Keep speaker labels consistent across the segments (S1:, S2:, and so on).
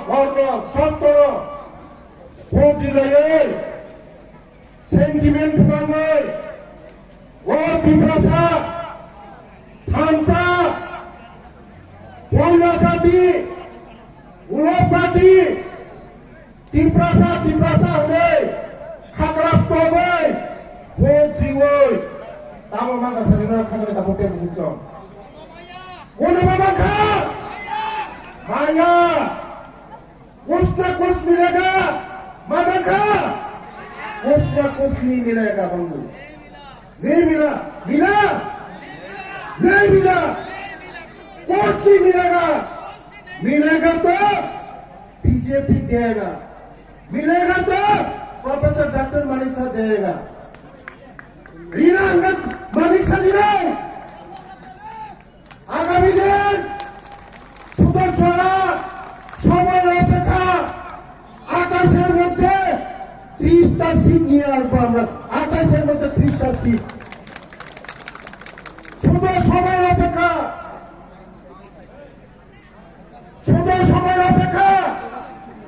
S1: ধর্ম সত্য ভোট দিলে সেন্টিমেন্ট ফুটাবে ও বিপ্রাসা থানসা কৈলাসাদি উলপাতি তিপ্রাসা হলে খাকরাপ তবে ভোট দিবই তামো মাগা সারিনা খাজরে তা ভোটে বুঝছো কোন বাবা খা माया कुछ न कुछ मिलेगा मामा खा कुछ न कुछ नहीं मिलेगा बंधु नहीं मिला मिला नहीं मिला कुछ नहीं मिलेगा मिलेगा तो बीजेपी देगा मिलेगा तो प्रोफेसर डॉक्टर मनीषा देगा रीना अंगद मनीषा नहीं आगामी दिन সুতরাং ছড়া সময়ের অপেক্ষা আকাশের মধ্যে 30টা সিট নিয়ে আসবো আমরা আকাশের মধ্যে 30টা সিট শুধু সময়ের অপেক্ষা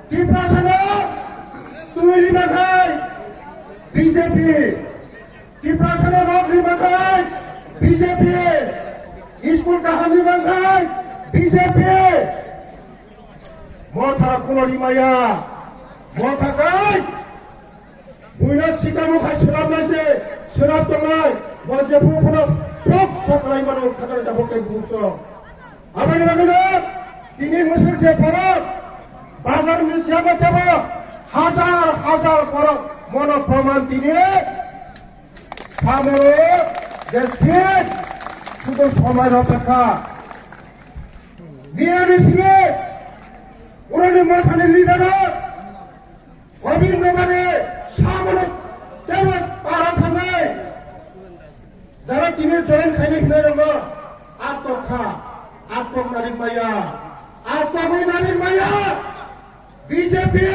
S1: ত্রিপ্রাসনে তৈরি মাখায় বিজেপি ত্রিপ্রাসনে নগরী মাখায় বিজেপি স্কুল কাহানি মাখায় বিজেপি মথা কুলরি মায়া মথা গাই বুইনা সিকামু খাই সেরাব নাইছে সেরাব তো নাই বজে বুপুন প্রক সকলাই মানুষ খাসারে যাবকে বুঝছ আবার লাগানো তিনি মুসুর যে পরক বাজার মিশিয়াবে দেব হাজার হাজার পরক মন প্রমাণ তিনি সামনে যে সিট শুধু সময়ের অপেক্ষা নিয়ে উনি মাথানে লিডার অভিনন্দনে সামনে তেমন তারা থাকে যারা তিনি জয়েন খাইনি খেলে রঙ আত্মখা আত্মক নারী মাইয়া আত্মময় নারী মাইয়া বিজেপি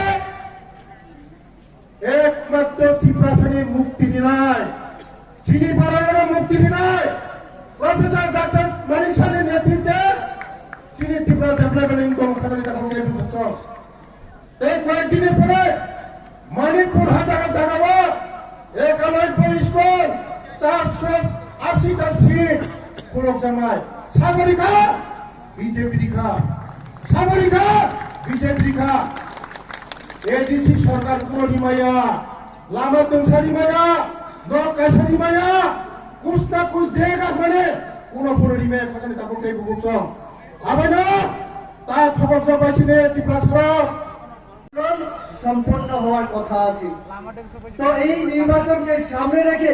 S1: একমাত্র ত্রিপ্রাসনে মুক্তি নাই চিনি পাড়ানোর মুক্তি নাই প্রফেসর ডক্টর মনীষানের নেতৃত্বে চিনি ত্রিপুরা ডেভেলপমেন্ট ইনকাম খাতার কাছে বুঝছ এই কয়েকদিনের পরে মণিপুর হাজারে জানাবো 91 স্কুল 480টা সিট পুরক জামায় সাগরিকা বিজেপি দিখা সাগরিকা বিজেপি দিখা এডিসি সরকার কুড়ি মায়া লামা তংসারি মায়া দরকাশারি মায়া কুছ না কুছ দেগা মানে কোন পুরো মায়া খাসানি তাকে বুঝছ আবার না তা খবর পাইছিলে ত্রিপ্রাসন
S2: সম্পন্ন হওয়ার কথা আছে তো এই নির্বাচনকে সামনে রেখে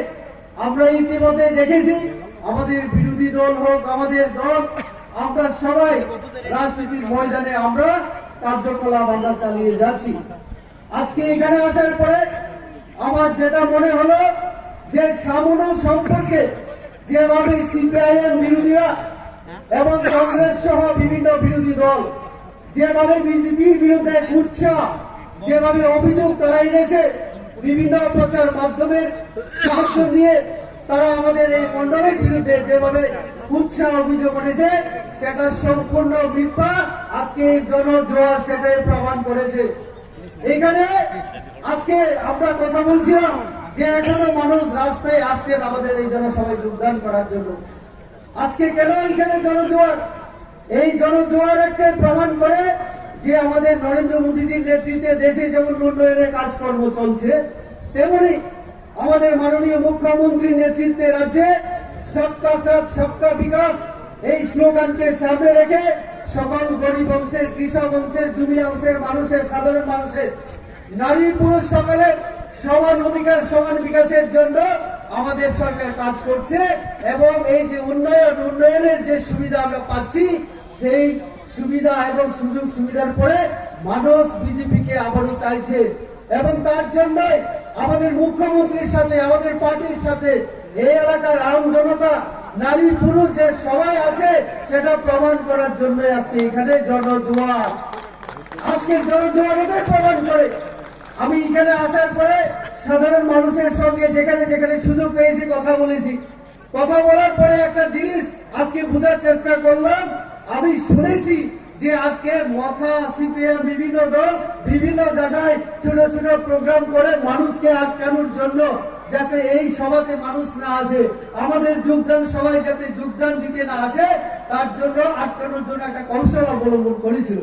S2: আমরা ইতিমধ্যে দেখেছি আমাদের বিরোধী দল হোক আমাদের দল আমরা সবাই রাজনীতির ময়দানে আমরা কার্যকলাপ আমরা চালিয়ে যাচ্ছি আজকে এখানে আসার পরে আমার যেটা মনে হলো যে সামনে সম্পর্কে যেভাবে সিপিআইএম বিরোধীরা এবং কংগ্রেস সহ বিভিন্ন বিরোধী দল যেভাবে বিজেপির বিরুদ্ধে উৎসাহ যেভাবে অভিযোগ তারা এনেছে বিভিন্ন প্রচার মাধ্যমের সাহায্য নিয়ে তারা আমাদের এই মন্ডলের বিরুদ্ধে যেভাবে উৎসাহ অভিযোগ এনেছে সেটা সম্পূর্ণ মিথ্যা আজকে জনজোয়ার সেটাই প্রমাণ করেছে এখানে আজকে আমরা কথা বলছিলাম যে এখনো মানুষ রাস্তায় আসছেন আমাদের এই জনসভায় যোগদান করার জন্য আজকে কেন এখানে জনজোয়ার এই জনজোয়ার একটা প্রমাণ করে যে আমাদের নরেন্দ্র মোদীজির নেতৃত্বে দেশে যেমন উন্নয়নের কাজকর্ম চলছে তেমনি আমাদের মাননীয় মুখ্যমন্ত্রীর নেতৃত্বে রাজ্যে সবকা সাথ সবকা বিকাশ এই স্লোগানকে সামনে রেখে সকল গরিব অংশের কৃষক অংশের জমি অংশের মানুষের সাধারণ মানুষের নারী পুরুষ সকলের সমান অধিকার সমান বিকাশের জন্য আমাদের সরকার কাজ করছে এবং এই যে উন্নয়নের যে সুবিধা আমরা পাচ্ছি সেই সুবিধা এবং সুযোগ সুবিধার পরে মানুষ বিজেপিকে আবারও চাইছে এবং তার জন্য আমাদের মুখ্যমন্ত্রীর সাথে আমাদের পার্টির সাথে এই এলাকার আম জনতা নারী পুরুষ যে সবাই আছে সেটা প্রমাণ করার জন্য আজকে এখানে জনজোয়ার আজকের জনজোয়ার এটাই প্রমাণ করে আমি এখানে আসার পরে সাধারণ মানুষের সঙ্গে যেখানে যেখানে সুযোগ পেয়েছি কথা বলেছি কথা বলার পরে একটা জিনিস আজকে বোঝার চেষ্টা করলাম আমি শুনেছি যে আজকে মথা সিপিএম বিভিন্ন দল বিভিন্ন জায়গায় ছোট ছোট প্রোগ্রাম করে মানুষকে আটকানোর জন্য, যাতে এই সভাতে মানুষ না আসে, আমাদের যোগদান সভায় যাতে যোগদান দিতে না আসে, তার জন্য আটকানোর জন্য একটা কৌশল অবলম্বন করেছিল।